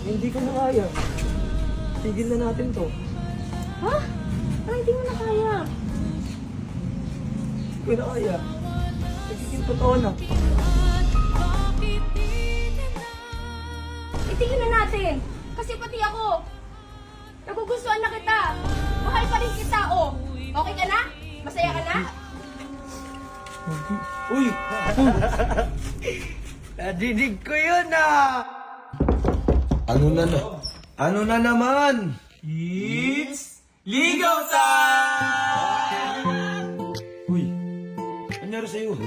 Hindi ko na kaya. Tigil na natin to. Ha? Ay, hindi mo na kaya. Hindi ko na kaya. Nagiging totoo na. Itigil na natin. Kasi pati ako. Nagugustuhan na kita. Mahal pa rin kita, oh. Okay ka na? Masaya ka na? Uy! Nadidig ko yun ah! Ano na naman? It's Ligaw Time! Uy, anyari sa'yo?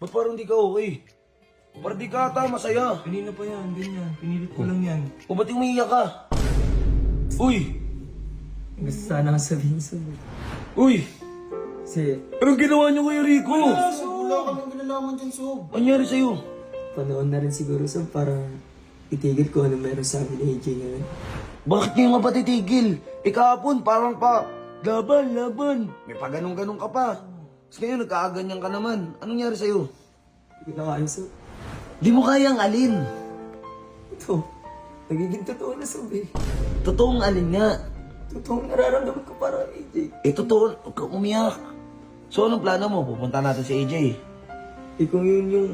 Ba't parang di ka okay? Parang di ka ata masaya. Kanina pa yan, ganyan. Pinilit ko lang yan. O ba't umiiyak ka? Uy! Gusto sana akong sabihin sa mo. Uy! Kasi Anong ginawa niyo kay Rico? Wala kaming ginalaman dyan, Sob. Anyari sa'yo? panahon na rin siguro sa para itigil ko ano meron sa amin ni AJ ngayon. Bakit niyo nga ba titigil? Ikahapon, parang pa, laban. May pa ganun-ganun ka pa. Tapos ngayon, nagkakaganyan ka naman. Anong nangyari sa'yo? Hindi ko na kaya sa... Di mo kayang alin. Ito, nagiging totoo na sabi. Totoong alin nga. Totoong nararamdaman ko para AJ. Totoo, huwag kang umiyak. So, anong plano mo? Pupunta natin si AJ. Kung yun yung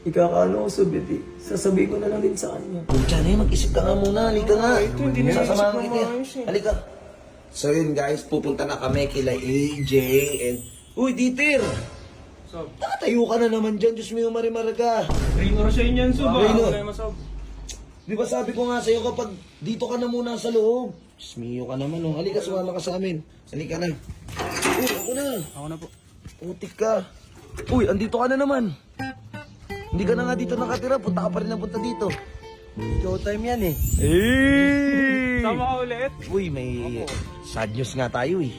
ikakaano ko sabi, sasabihin ko na lang din sa kanya. Pucha na mag-isip ka nga muna. Halika nga. hindi na Sasamahan isip kita. na maayos eh. Halika. So yun guys, pupunta na kami kila AJ and... Uy, Dieter! Sob. Nakatayo ka na naman dyan. Diyos mo yung marimar ka. Rainor sa inyo yan, Sob. Rainor. Wala yung Sob. Di ba sabi ko nga sa'yo kapag dito ka na muna sa loob. Diyos mio ka naman oh. Halika, sumama ka sa amin. Halika na. Uy, ako na. Ako na po. Putik ka. Uy, andito ka na naman. Hindi ka na nga dito nakatira. Punta ka pa rin ang punta dito. Showtime yan eh. Hey! Sama ka ulit. Uy, may sad news nga tayo eh.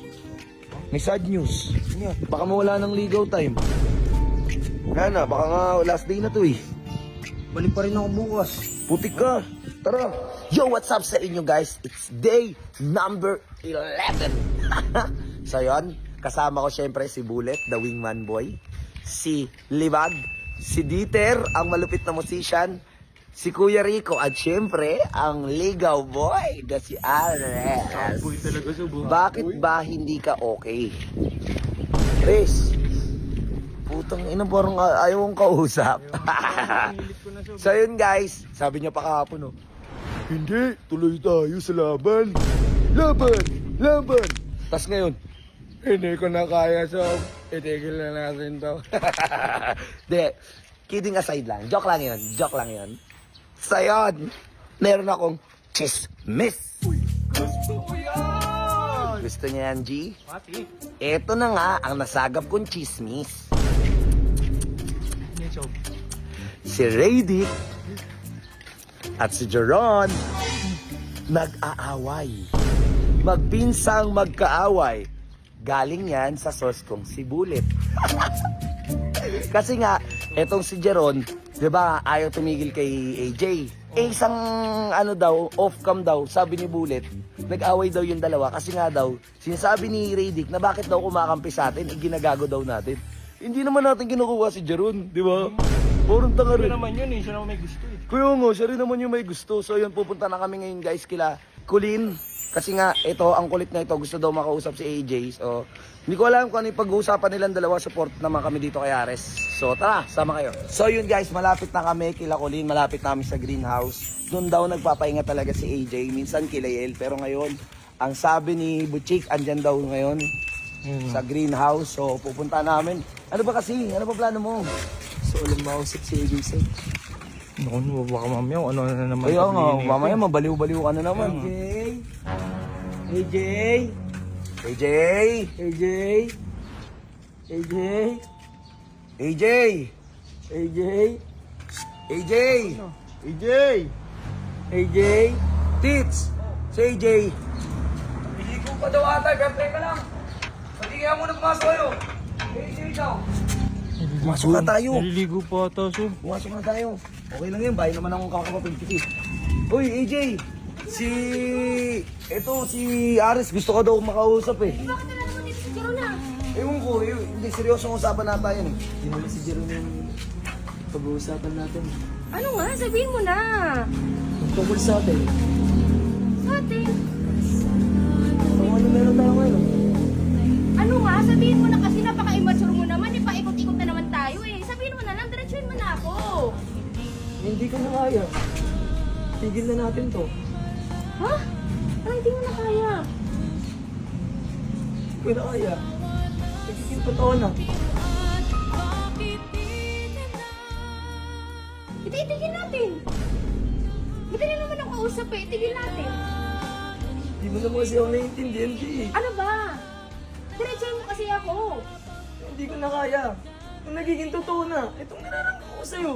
May sad news. Baka mawala ng legal time. Wala na, baka nga last day na to eh. Balik pa rin ako bukas. Putik ka. Tara. Yo, what's up sa inyo guys? It's day number 11. So yun, kasama ko syempre si Bullet, the wingman boy. Si Libag, si Dieter, ang malupit na musician. Si Kuya Rico at syempre, ang ligaw boy na si Ares. Uy, talaga, Sob. Bakit ba hindi ka okay? Chris, putang ina parang ayaw kong kausap. Pinilit ko na, Sob. So yun guys, sabi niya pa kahapon oh. Hindi, tuloy tayo sa laban. Laban. Tas ngayon, hindi ko na kaya so, itigil na natin to. De, kidding aside lang, joke lang yun. So yun, meron akong chismis. Gusto ko yan! Gusto niya yan, G? Mati. Eto na nga ang nasagap kong chismis. Yan, Sob. Si Radic at si Jeron nag-aaway. Magpinsang magkaaway. Galing yan sa source kong si Bullet. Kasi nga, etong si Jeron, di ba, ayaw tumigil kay AJ. Eh, isang ano daw, off-cam daw, sabi ni Bullet, nag-away daw yung dalawa kasi nga daw, sinasabi ni Radic na bakit daw kumakampi sa atin, ginagago daw natin. Hindi naman natin kinukuha si Jeron, di ba? Parang tanga rin. Siya naman yun eh. Siya naman may gusto eh. Kuya nga, siya rin naman yung may gusto. So yun, pupunta na kami ngayon guys kila Colleen. Kasi nga, ito, ang kulit na ito, gusto daw makausap si AJ. So, hindi ko alam kung ano yung pag-uusapan nilang dalawa. Support naman kami dito kay Ares. So, tara, sama kayo. So yun guys, malapit na kami kila Colleen. Malapit na kami sa greenhouse. Doon daw nagpapahinga talaga si AJ. Minsan kila Yael. Pero ngayon, ang sabi ni Butchik, andyan daw ngayon sa greenhouse. So, pupunta namin. Ano ba kasi? Ano ba plano mo? So, alam mausap si AJ sa... Naku, baka mamaya. Ano na naman. Kaya nga, sabihin mamaya nito. mabaliw-baliw ka na naman. AJ? AJ! AJ? AJ? AJ! AJ? AJ! AJ! AJ? Tits! Si AJ! Hindi ko pa daw ata. Birthday ka lang. Pati kaya muna pumasok kayo. AJ daw. Pumasok na tayo! Naliligo pa ata, Sob. Pumasok na tayo! Okay lang yun, bahay naman akong kakapapagpiti. Uy, AJ! Ito, si Aris, gusto ko daw makausap eh. Bakit na naman dito si Jerona? Ewan ko, hindi seryosong usapan nata yan eh. Hindi naman si Jerome yung pag-uusapan natin. Ano nga? Sabihin mo na. Tungkol sa atin. Sa atin. Kung ano meron tayo ngayon. Ano nga, sabihin mo na kasi napaka-immature mo naman, paikot-ikot na naman tayo eh. Sabihin mo na lang, diretsuhin mo na ako. Hindi ko na kaya. Tigil na natin to. Ha? Parang hindi mo na kaya. Hindi ko na kaya. Nagiging totoo na. Itigil natin. Madali naman ako kausap eh, itigil natin. Hindi mo naman kasi ako naiintindihan, G. Ano ba? Diretsuhin mo kasi ako. Hindi ko na kaya. Kung nagiging totoo na, itong nararamdaman ko sa'yo.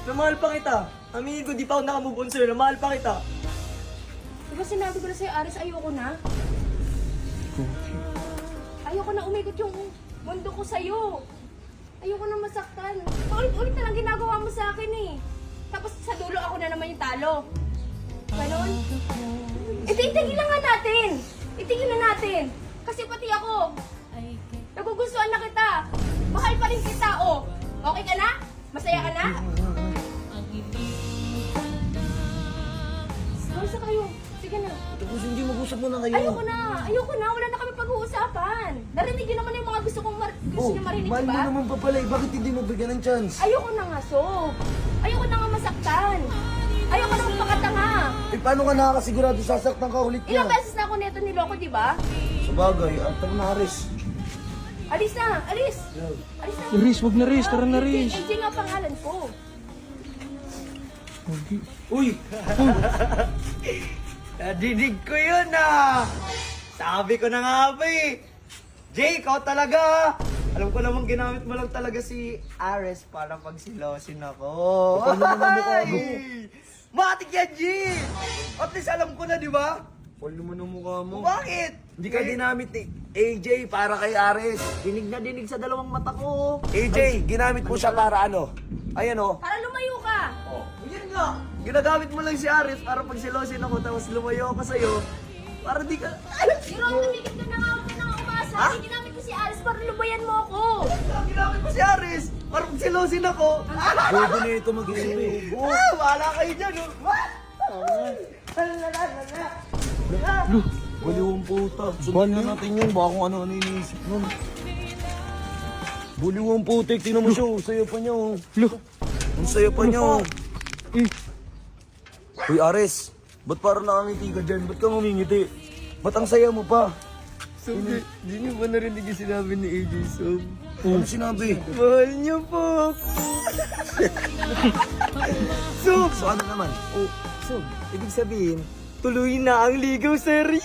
Namahal pa kita. Aminin ko, di pa ako nakamove on sa'yo. Namahal pa kita. Diba sinabi ko na sa'yo, Aris, ayoko na. Ayoko na umikot yung mundo ko sa'yo. Ayoko na masaktan. Paulit-ulit na lang ginagawa mo sa akin eh. Tapos sa dulo ako na naman yung talo. Ganon? Itigil na nga natin. Itigil na natin. Kasi pati ako, nagugustuhan na kita. Mahal pa rin kita, oh. Okay ka na? Masaya ka na? Basta kayo. Sige na. Tapos hindi mag-usap muna kayo. Ayoko na. Ayoko na. Wala na kami pag-uusapan. Narinig yun naman yung mga gusto kong gusto niyo marinig, mahal mo diba? naman pa pala eh. Bakit hindi mo bigyan ng chance? Ayoko na nga, Sob. Ayoko na nga masaktan. Ayoko na magpakatanga. Eh, paano ka nakakasigurado sasaktan ka ulit niya? Ilang beses na ako neto niloko, di ba? Sabagay, at tara na, Aris. Alis na, alis. Alis na. Riz, wag na Riz. Tara na Riz. AJ nga pangalan ko. Uy! Nadidig ko yun ah! Sabi ko na nga ba eh! Jay, ikaw talaga! Alam ko namang ginamit mo lang talaga si Ares para pagsilosin ako. Paano naman mukha mo? Ay! Matik yan, G! At least alam ko na, di ba? Paul naman ang mukha mo. Bakit? Hindi ka dinamit ni AJ para kay Ares. Dinig na dinig sa dalawang mata ko. AJ, ginamit mo siya para ano? Ayan o. Para lumayo ka. Oh, yan nga. Ginagamit mo lang si Ares para pagsilosin ako tapos lumayo ako sa'yo. Para di ka... Pero tumigil ka na nga ako na umasa. Ha? Hindi ginamit ko si Aris para lubayan mo ako. Ginamit mo si Ares para pagsilosin ako. Bobo na ito mag-isip eh. Wala kayo dyan, oh. What? Baliwang puta. Sundan na natin yun. Baka kung ano-ano iniisip nun. Baliwang putik. Tingnan mo siya. oh. Sayo pa niya. oh. Ang sayo pa niya. oh. Uy, Ares. Ba't parang nakangiti ka dyan? Ba't ka ngumingiti? Ba't ang saya mo pa? Sob, di niyo ba narinig yung sinabi ni AJ, Sob? Ano sinabi? Mahal niyo po. Sob! So ano naman? Oh, Sob, ibig sabihin, tuloy na ang ligaw serye!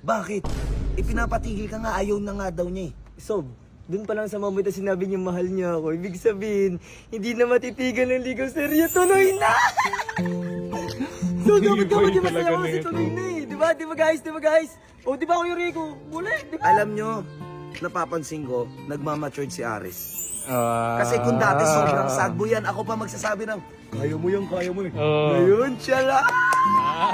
Bakit? Ipinapatigil ka nga. Ayaw na nga daw niya eh. Sob, dun pa lang sa moment na sinabi niya mahal niya ako, ibig sabihin, hindi na matitigan ng ligaw serye, tuloy na! So, dapat ka di masaya kasi tuloy na eh. Di ba? Di ba guys? Di ba guys? O, di ba Kuya Rico? Bulit, di ba? Alam nyo, napapansin ko, nagmamatured si Ares. Kasi kung dati sobrang sagbo yan, ako pa magsasabi ng, kaya mo yan, kaya mo eh. Ngayon, siya lang!